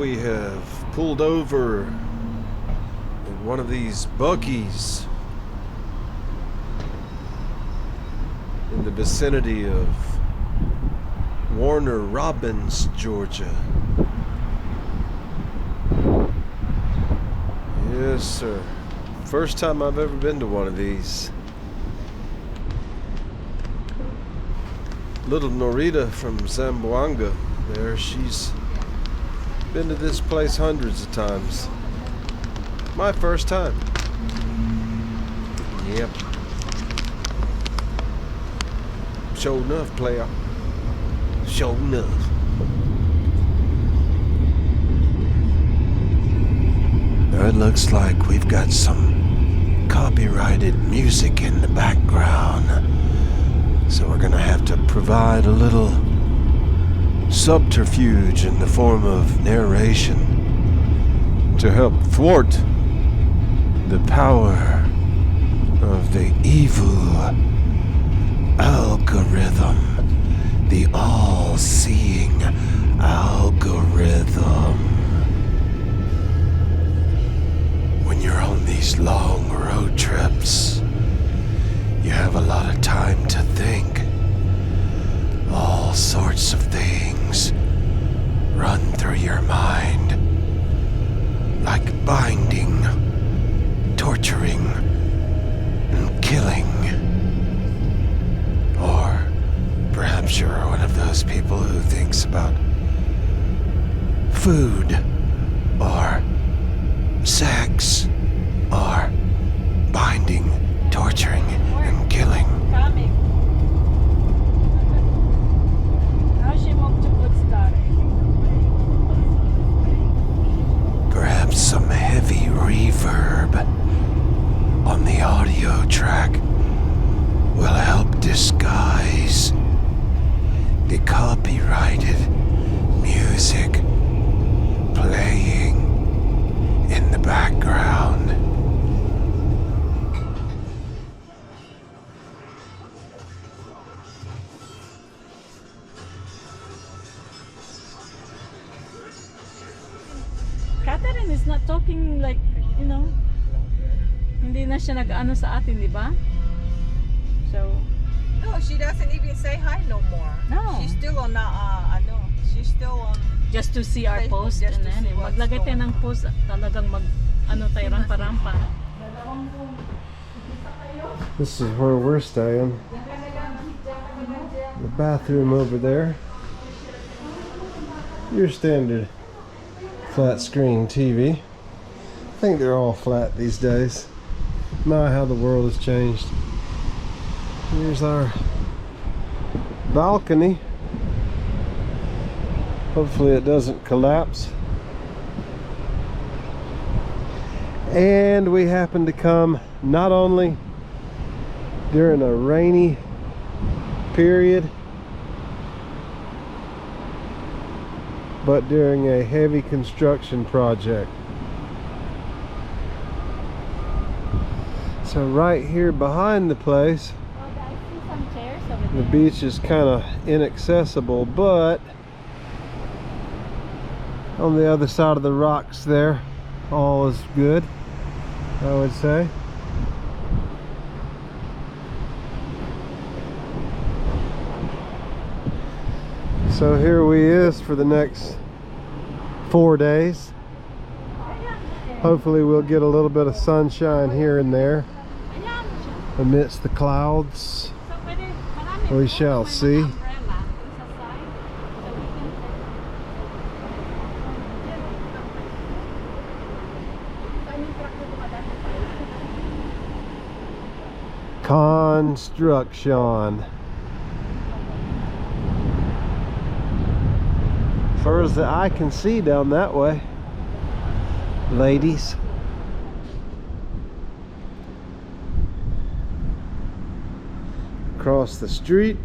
we have pulled over in one of these buggies in the vicinity of Warner Robins, Georgia. Yes, sir. First time I've ever been to one of these. Little Norita from Zamboanga there, she's been to this place hundreds of times. My first time. Yep. Sure enough, player. Sure enough. Now it looks like we've got some copyrighted music in the background. So we're gonna have to provide a little subterfuge in the form of narration to help thwart the power of the evil algorithm, the all-seeing algorithm. When you're on these long road trips, you have a lot of time to think. All sorts of things run through your mind, like binding, torturing, and killing. Or perhaps you're one of those people who thinks about food, or sex, or binding, torturing, and killing. Perhaps some heavy reverb on the audio track will help disguise the copyrighted music playing in the background. Catherine is not talking like, you know, hindi na siya nag-ano sa atin, di ba? So, no, she doesn't even say hi no more. No. She's still on she's still on just to see our Facebook, post, just and to then see what's maglagay tayo going ng post, talagang mag-ano tayo rampa-rampa. This is where we're staying. The bathroom over there. Your standard flat screen TV. I think they're all flat these days. My, how the world has changed. Here's our balcony. Hopefully it doesn't collapse. And we happen to come not only during a rainy period, but during a heavy construction project. So right here behind the place, the beach is kind of inaccessible, but on the other side of the rocks there, all is good, I would say. So here we is for the next 4 days. Hopefully we'll get a little bit of sunshine here and there amidst the clouds. We shall see. Construction. As far as the eye can see down that way, ladies. Across the street,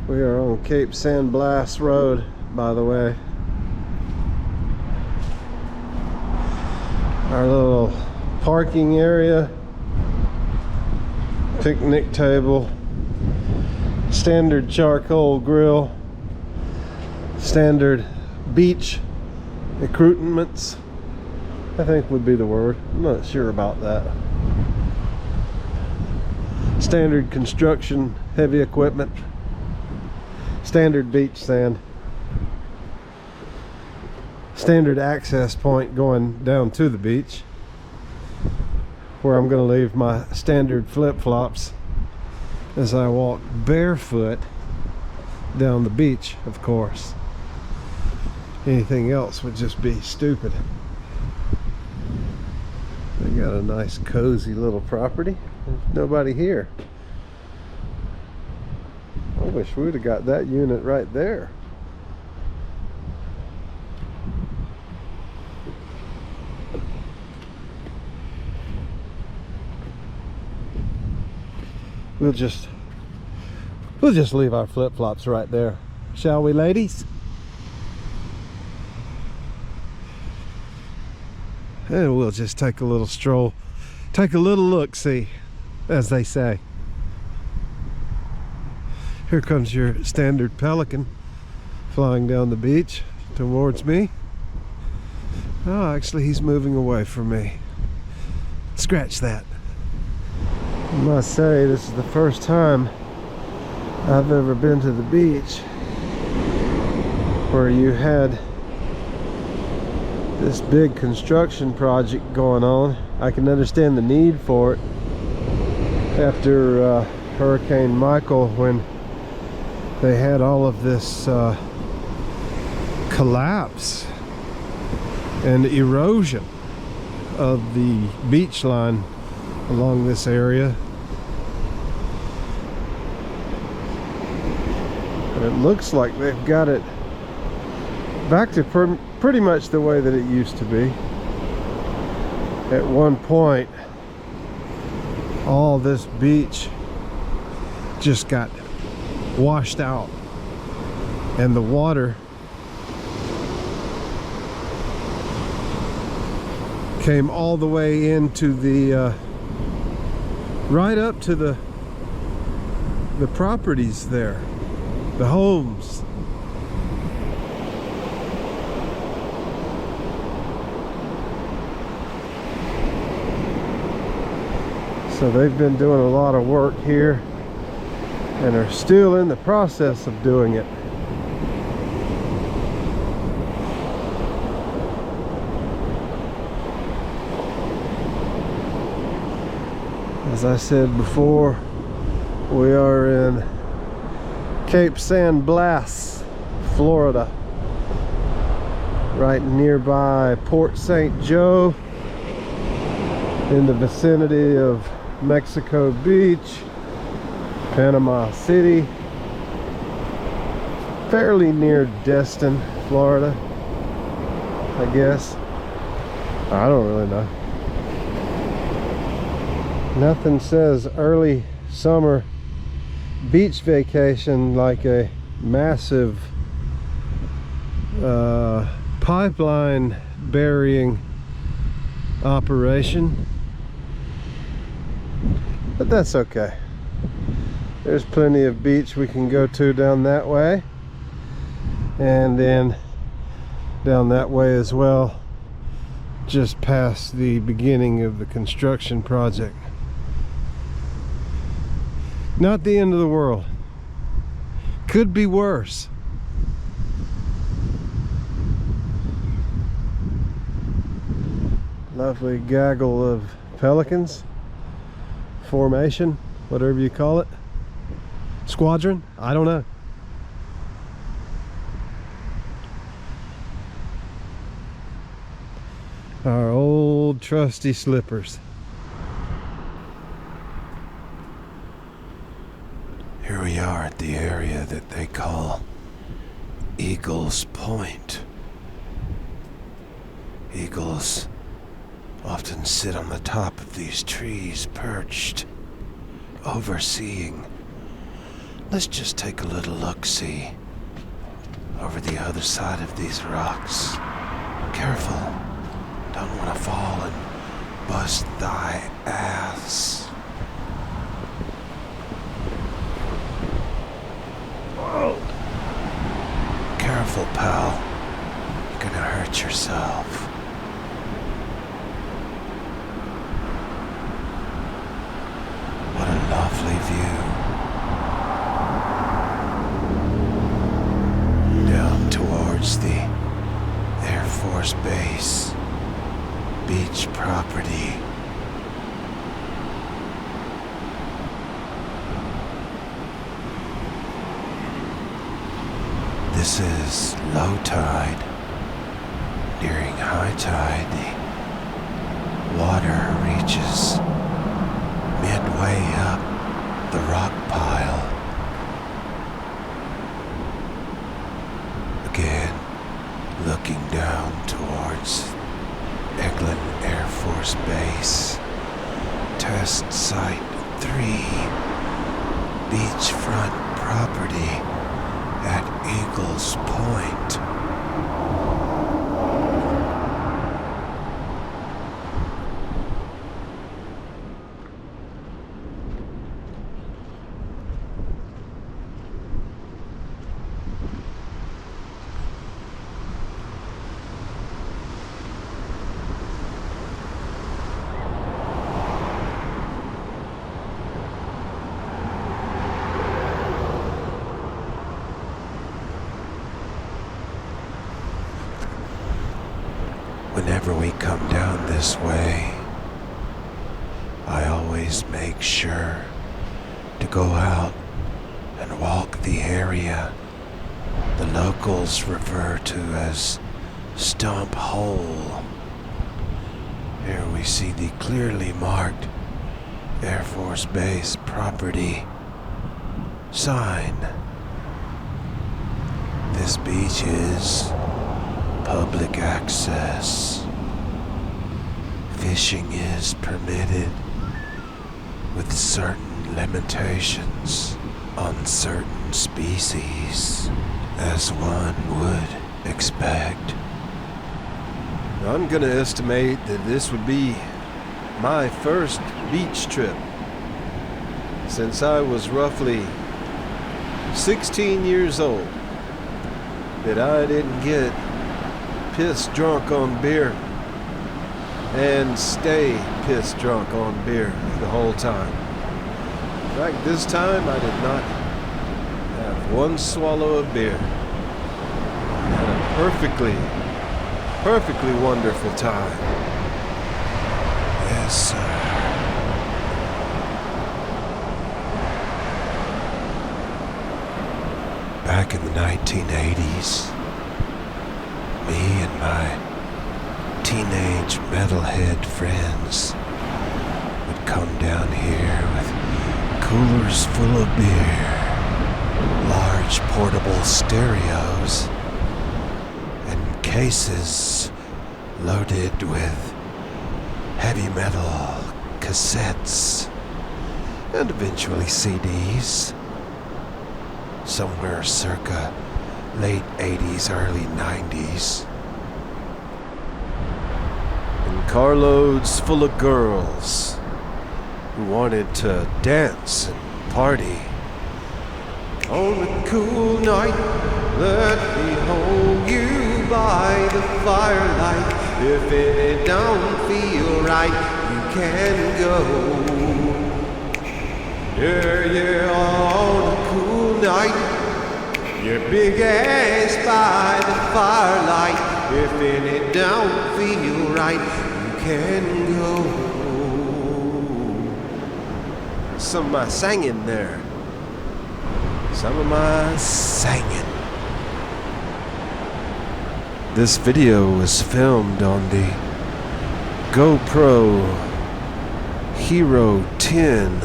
we are on Cape San Blas Road, by the way. Our little parking area, picnic table, standard charcoal grill, standard beach accoutrements, I think would be the word. I'm not sure about that. Standard construction, heavy equipment, standard beach sand, standard access point going down to the beach, where I'm going to leave my standard flip-flops as I walk barefoot down the beach, of course. Anything else would just be stupid. They got a nice cozy little property. There's nobody here. I wish we would have got that unit right there. We'll just leave our flip-flops right there, shall we, ladies? And we'll just take a little stroll, take a little look-see, as they say. Here comes your standard pelican flying down the beach towards me. Oh, actually he's moving away from me. Scratch that. I must say, this is the first time I've ever been to the beach where you had this big construction project going on. I can understand the need for it after Hurricane Michael, when they had all of this collapse and erosion of the beach line along this area. And it looks like they've got it back to pretty much the way that it used to be. At one point, all this beach just got washed out, and the water came all the way into the right up to the properties there, the homes. So they've been doing a lot of work here and are still in the process of doing it. As I said before, we are in Cape San Blas, Florida, right nearby Port St. Joe, in the vicinity of Mexico Beach, Panama City, fairly near Destin, Florida, I guess. I don't really know. Nothing says early summer beach vacation like a massive pipeline burying operation, but that's okay. There's plenty of beach we can go to down that way, and then down that way as well, just past the beginning of the construction project. Not the end of the world. Could be worse. Lovely gaggle of pelicans. Formation, whatever you call it. Squadron? I don't know. Our old trusty slippers. Here we are at the area that they call Eagles Point. Eagles often sit on the top of these trees, perched, overseeing. Let's just take a little look-see over the other side of these rocks. Careful, don't want to fall and bust thy ass. Whoa. Careful, pal. yourself. What a lovely view. Down towards the Air Force Base beach property. This is low tide. During high tide, the water reaches midway up the rock pile. Again, looking down towards Eglin Air Force Base, Test Site 3, beachfront property at Eagles Point. Whenever we come down this way, I always make sure to go out and walk the area the locals refer to as Stump Hole. Here we see the clearly marked Air Force Base property sign. This beach is public access. Fishing is permitted with certain limitations on certain species, as one would expect. I'm gonna estimate that this would be my first beach trip since I was roughly 16 years old that I didn't get pissed drunk on beer and stay pissed drunk on beer the whole time. In fact, this time I did not have one swallow of beer. I had a perfectly wonderful time. Yes, sir. Back in the 1980s, me and my teenage metalhead friends would come down here with coolers full of beer, large portable stereos, and cases loaded with heavy metal cassettes and eventually CDs. Somewhere circa late 80s, early 90s. And carloads full of girls who wanted to dance and party. On a cool night, let me hold you by the firelight. If it don't feel right, you can go. Yeah, on a cool night, your big ass by the firelight. If it don't feel right, you can go. Some of my singing there. Some of my singing. This video was filmed on the GoPro Hero 10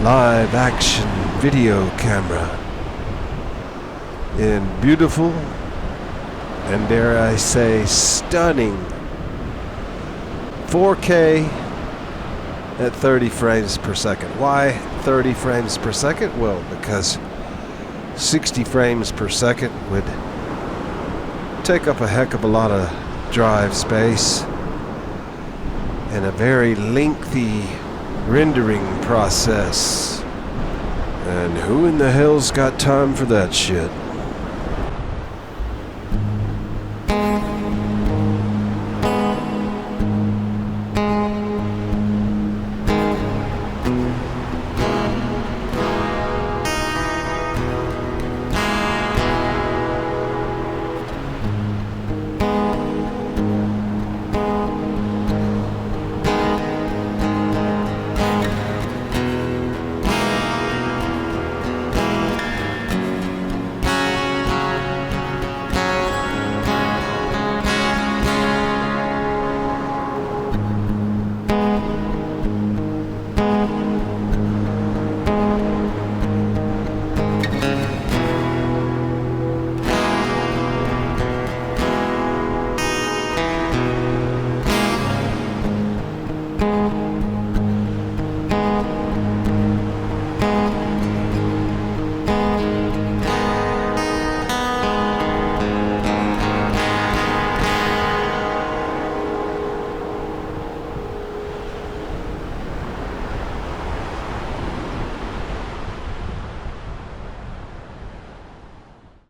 live action video camera in beautiful and, dare I say, stunning 4K at 30 frames per second. Why 30 frames per second? Well, because 60 frames per second would take up a heck of a lot of drive space and a very lengthy rendering process. And who in the hell's got time for that shit?